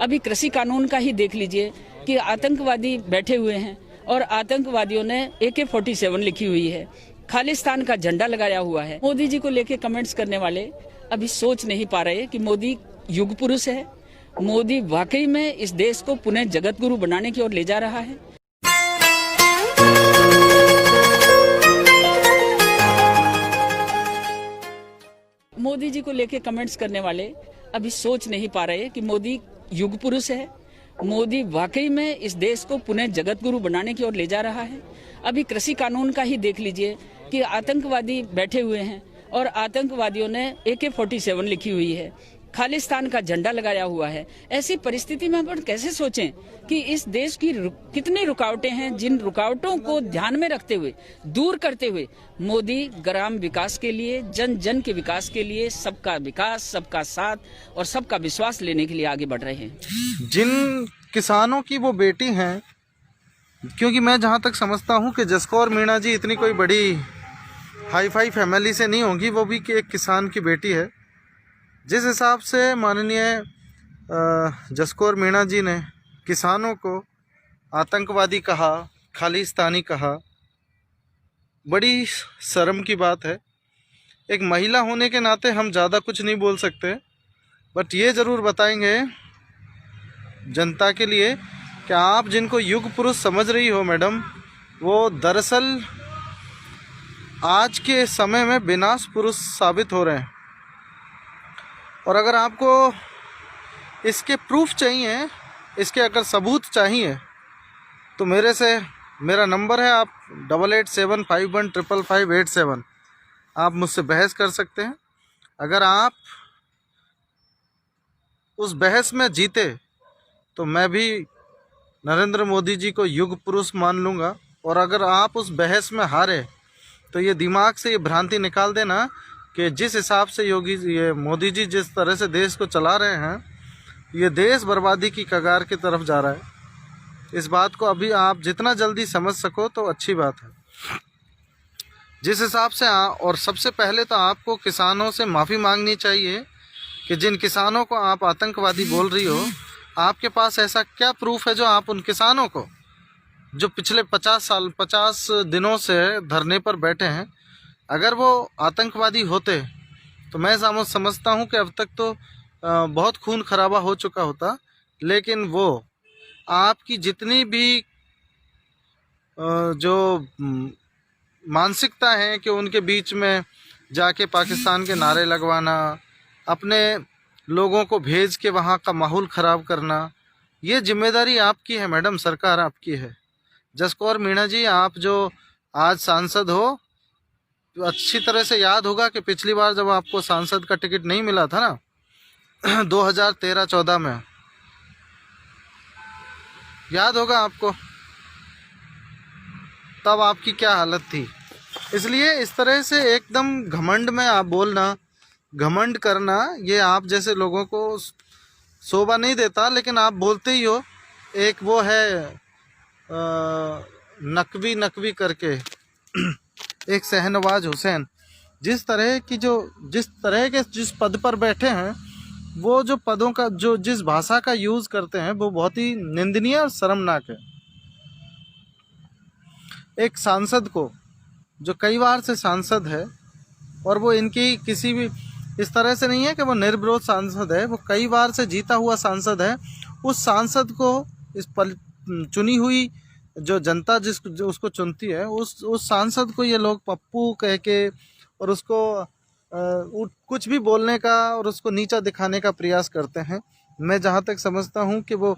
अभी कृषि कानून का ही देख लीजिए कि आतंकवादी बैठे हुए हैं और आतंकवादियों ने AK-47 लिखी हुई है, खालिस्तान का झंडा लगाया हुआ है। मोदी जी को लेके कमेंट्स करने वाले अभी सोच नहीं पा रहे कि मोदी युग पुरुष है, मोदी वाकई में इस देश को पुनः जगत गुरु बनाने की ओर ले जा रहा है। मोदी जी को लेके कमेंट्स करने वाले अभी सोच नहीं पा रहे कि मोदी युग पुरुष है, मोदी वाकई में इस देश को पुनः जगत गुरु बनाने की ओर ले जा रहा है। अभी कृषि कानून का ही देख लीजिए कि आतंकवादी बैठे हुए हैं और आतंकवादियों ने AK-47 लिखी हुई है, खालिस्तान का झंडा लगाया हुआ है। ऐसी परिस्थिति में अपन कैसे सोचें कि इस देश की कितनी रुकावटें हैं, जिन रुकावटों को ध्यान में रखते हुए, दूर करते हुए मोदी ग्राम विकास के लिए, जन जन के विकास के लिए, सबका विकास, सबका साथ और सबका विश्वास लेने के लिए आगे बढ़ रहे हैं। जिन किसानों की वो बेटी हैं, क्योंकि मैं जहाँ तक समझता हूँ कि जसकौर मीणा जी इतनी कोई बड़ी हाई फाई फैमिली से नहीं होंगी, वो भी कि एक किसान की बेटी है। जिस हिसाब से माननीय जसकौर मीणा जी ने किसानों को आतंकवादी कहा, खालिस्तानी कहा, बड़ी शर्म की बात है। एक महिला होने के नाते हम ज़्यादा कुछ नहीं बोल सकते, बट ये ज़रूर बताएंगे जनता के लिए कि आप जिनको युग पुरुष समझ रही हो मैडम, वो दरअसल आज के समय में विनाश पुरुष साबित हो रहे हैं। और अगर आपको इसके प्रूफ चाहिए, इसके अगर सबूत चाहिए, तो मेरा नंबर है, आप 8875155587, आप मुझसे बहस कर सकते हैं। अगर आप उस बहस में जीते तो मैं भी नरेंद्र मोदी जी को युग पुरुष मान लूँगा, और अगर आप उस बहस में हारे तो ये दिमाग से ये भ्रांति निकाल देना कि जिस हिसाब से ये मोदी जी जिस तरह से देश को चला रहे हैं, ये देश बर्बादी की कगार की तरफ जा रहा है। इस बात को अभी आप जितना जल्दी समझ सको तो अच्छी बात है। जिस हिसाब से और सबसे पहले तो आपको किसानों से माफ़ी मांगनी चाहिए कि जिन किसानों को आप आतंकवादी बोल रही हो, आपके पास ऐसा क्या प्रूफ है जो आप उन किसानों को, जो पिछले 50 दिनों से धरने पर बैठे हैं, अगर वो आतंकवादी होते तो मैं समझता हूँ कि अब तक तो बहुत खून खराबा हो चुका होता। लेकिन वो आपकी जितनी भी जो मानसिकता है कि उनके बीच में जाके पाकिस्तान के नारे लगवाना, अपने लोगों को भेज के वहाँ का माहौल ख़राब करना, ये जिम्मेदारी आपकी है मैडम, सरकार आपकी है। जसकौर मीणा जी, आप जो आज सांसद हो, तो अच्छी तरह से याद होगा कि पिछली बार जब आपको सांसद का टिकट नहीं मिला था ना 2013-14 में, याद होगा आपको, तब आपकी क्या हालत थी। इसलिए इस तरह से एकदम घमंड में आप बोलना, घमंड करना, ये आप जैसे लोगों को शोभा नहीं देता। लेकिन आप बोलते ही हो। एक वो है नकवी करके एक शहनवाज हुसैन, जिस पद पर बैठे हैं, वो जो पदों का जिस भाषा का यूज़ करते हैं वो बहुत ही निंदनीय और शर्मनाक है। एक सांसद को जो कई बार से सांसद है, और वो इनकी किसी भी इस तरह से नहीं है कि वो निर्विरोध सांसद है, वो कई बार से जीता हुआ सांसद है, उस सांसद को चुनी हुई जो जनता जो उसको चुनती है, उस सांसद को ये लोग पप्पू कह के और उसको कुछ भी बोलने का और उसको नीचा दिखाने का प्रयास करते हैं। मैं जहाँ तक समझता हूँ कि वो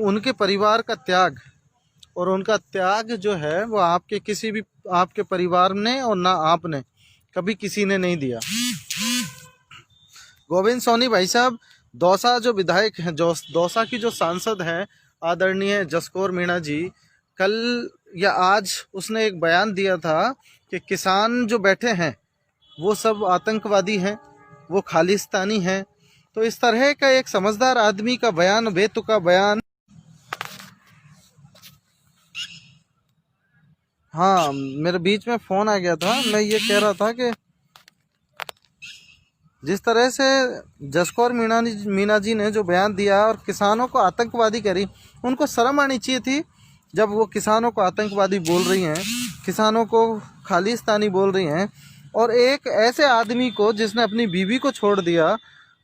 उनके परिवार का त्याग, और उनका त्याग जो है वो आपके परिवार ने और ना आपने कभी किसी ने नहीं दिया। गोविंद सोनी भाई साहब, दौसा जो विधायक हैं, दौसा की जो सांसद हैं आदरणीय जसकौर मीणा जी, कल या आज उसने एक बयान दिया था कि किसान जो बैठे हैं वो सब आतंकवादी हैं, वो खालिस्तानी हैं। तो इस तरह का एक समझदार आदमी का बयान, बेतुका बयान। हाँ, मेरे बीच में फ़ोन आ गया था। मैं ये कह रहा था कि जिस तरह से जसकौर मीणा जी ने जो बयान दिया और किसानों को आतंकवादी करी, उनको शर्म आनी चाहिए थी जब वो किसानों को आतंकवादी बोल रही हैं, किसानों को खालिस्तानी बोल रही हैं। और एक ऐसे आदमी को जिसने अपनी बीवी को छोड़ दिया,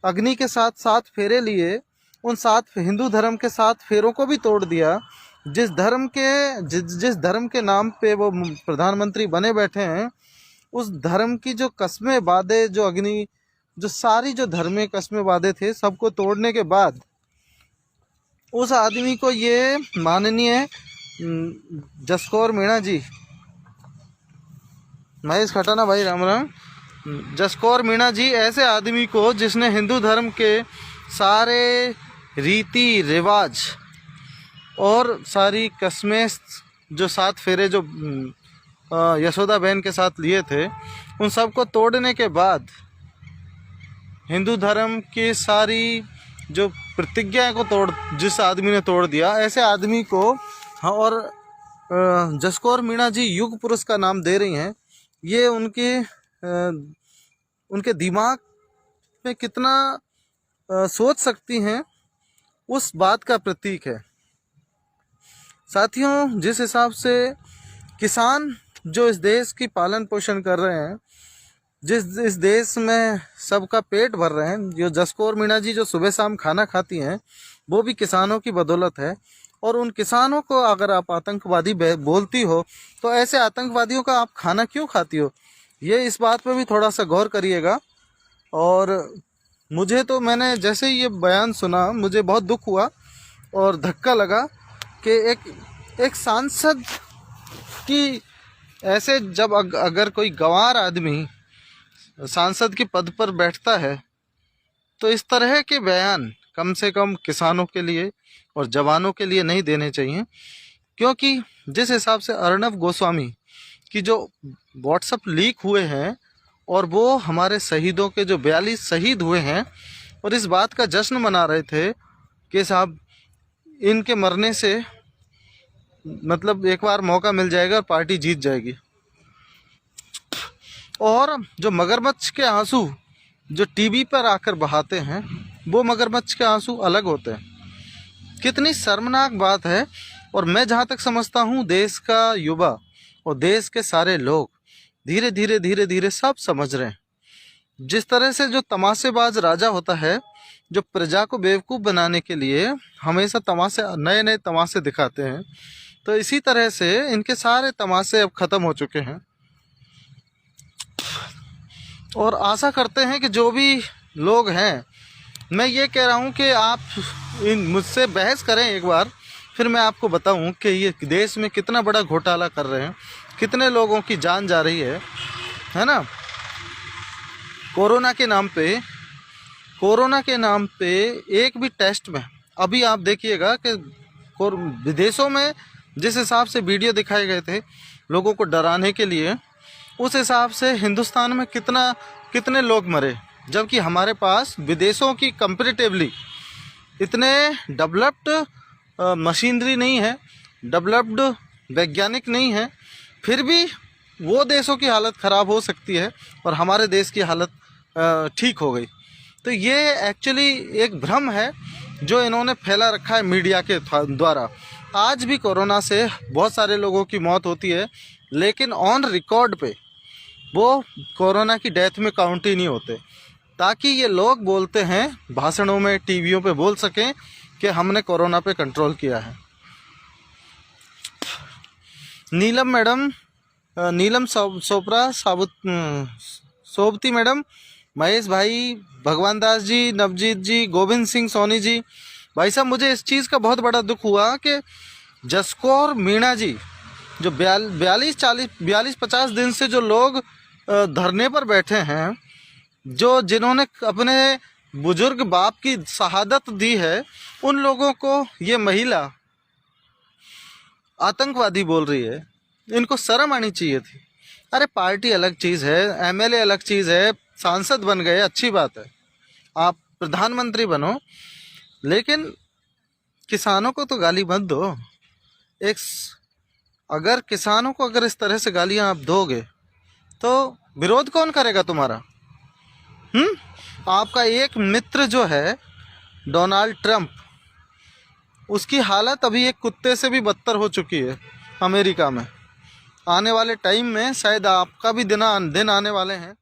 अग्नि के साथ 7 फेरे लिए, उन 7 हिंदू धर्म के 7 फेरों को भी तोड़ दिया, जिस धर्म के नाम पे वो प्रधानमंत्री बने बैठे हैं, उस धर्म की जो कस्में वादे, जो अग्नि, जो सारी जो धर्में कस्में वादे थे, सबको तोड़ने के बाद उस आदमी को ये माननीय जसकौर मीणा जी, महेश खटाना भाई राम राम, जसकौर मीणा जी ऐसे आदमी को जिसने हिंदू धर्म के सारे रीति रिवाज और सारी कस्में, जो 7 फेरे जो यशोदा बहन के साथ लिए थे, उन सब को तोड़ने के बाद हिंदू धर्म की सारी जो प्रतिज्ञा को जिस आदमी ने तोड़ दिया, ऐसे आदमी को हाँ, और जसकौर मीणा जी युग पुरुष का नाम दे रही हैं, ये उनके दिमाग में कितना सोच सकती हैं उस बात का प्रतीक है। साथियों, जिस हिसाब से किसान जो इस देश की पालन पोषण कर रहे हैं, इस देश में सबका पेट भर रहे हैं, जो जसकौर मीणा जी जो सुबह शाम खाना खाती हैं, वो भी किसानों की बदौलत है। और उन किसानों को अगर आप आतंकवादी बोलती हो, तो ऐसे आतंकवादियों का आप खाना क्यों खाती हो? ये इस बात पे भी थोड़ा सा गौर करिएगा। और मुझे तो, मैंने जैसे ये बयान सुना, मुझे बहुत दुख हुआ और धक्का लगा कि एक सांसद की ऐसे, जब अगर कोई गंवार आदमी सांसद के पद पर बैठता है, तो इस तरह के बयान कम से कम किसानों के लिए और जवानों के लिए नहीं देने चाहिए। क्योंकि जिस हिसाब से अर्णव गोस्वामी की जो व्हाट्सएप लीक हुए हैं, और वो हमारे शहीदों के जो 42 शहीद हुए हैं और इस बात का जश्न मना रहे थे कि साहब इनके मरने से मतलब एक बार मौका मिल जाएगा और पार्टी जीत जाएगी। और जो मगरमच्छ के आंसू जो टीवी पर आकर बहाते हैं, वो मगरमच्छ के आंसू अलग होते हैं। कितनी शर्मनाक बात है। और मैं जहाँ तक समझता हूँ, देश का युवा और देश के सारे लोग धीरे धीरे सब समझ रहे हैं। जिस तरह से जो तमाशेबाज राजा होता है, जो प्रजा को बेवकूफ़ बनाने के लिए हमेशा नए तमाशे दिखाते हैं, तो इसी तरह से इनके सारे तमाशे अब ख़त्म हो चुके हैं। और आशा करते हैं कि जो भी लोग हैं, मैं ये कह रहा हूँ कि आप मुझसे बहस करें एक बार, फिर मैं आपको बताऊँ कि ये देश में कितना बड़ा घोटाला कर रहे हैं, कितने लोगों की जान जा रही है ना। कोरोना के नाम पे एक भी टेस्ट में, अभी आप देखिएगा कि विदेशों में जिस हिसाब से वीडियो दिखाए गए थे लोगों को डराने के लिए, उस हिसाब से हिंदुस्तान में कितने लोग मरे, जबकि हमारे पास विदेशों की कंपैरेटिवली इतने डेवलप्ड मशीनरी नहीं है, डेवलप्ड वैज्ञानिक नहीं है, फिर भी वो देशों की हालत ख़राब हो सकती है और हमारे देश की हालत ठीक हो गई। तो ये एक्चुअली एक भ्रम है जो इन्होंने फैला रखा है मीडिया के द्वारा। आज भी कोरोना से बहुत सारे लोगों की मौत होती है, लेकिन ऑन रिकॉर्ड पे वो कोरोना की डेथ में काउंट ही नहीं होते, ताकि ये लोग बोलते हैं भाषणों में, टीवियों पे बोल सकें कि हमने कोरोना पे कंट्रोल किया है। नीलम चोपड़ा, सोबती मैडम, महेश भाई, भगवान दास जी, नवजीत जी, गोविंद सिंह सोनी जी, भाई साहब मुझे इस चीज़ का बहुत बड़ा दुख हुआ कि जसकौर मीणा जी जो 42-50 दिन से जो लोग धरने पर बैठे हैं, जिन्होंने अपने बुजुर्ग बाप की शहादत दी है, उन लोगों को ये महिला आतंकवादी बोल रही है। इनको शर्म आनी चाहिए थी। अरे पार्टी अलग चीज़ है, एमएलए अलग चीज़ है, सांसद बन गए अच्छी बात है, आप प्रधानमंत्री बनो, लेकिन किसानों को तो गाली मत दो। अगर किसानों को अगर इस तरह से गालियां आप दोगे तो विरोध कौन करेगा तुम्हारा? आपका एक मित्र जो है डोनाल्ड ट्रंप, उसकी हालत अभी एक कुत्ते से भी बदतर हो चुकी है अमेरिका में। आने वाले टाइम में शायद आपका भी दिन आने वाले हैं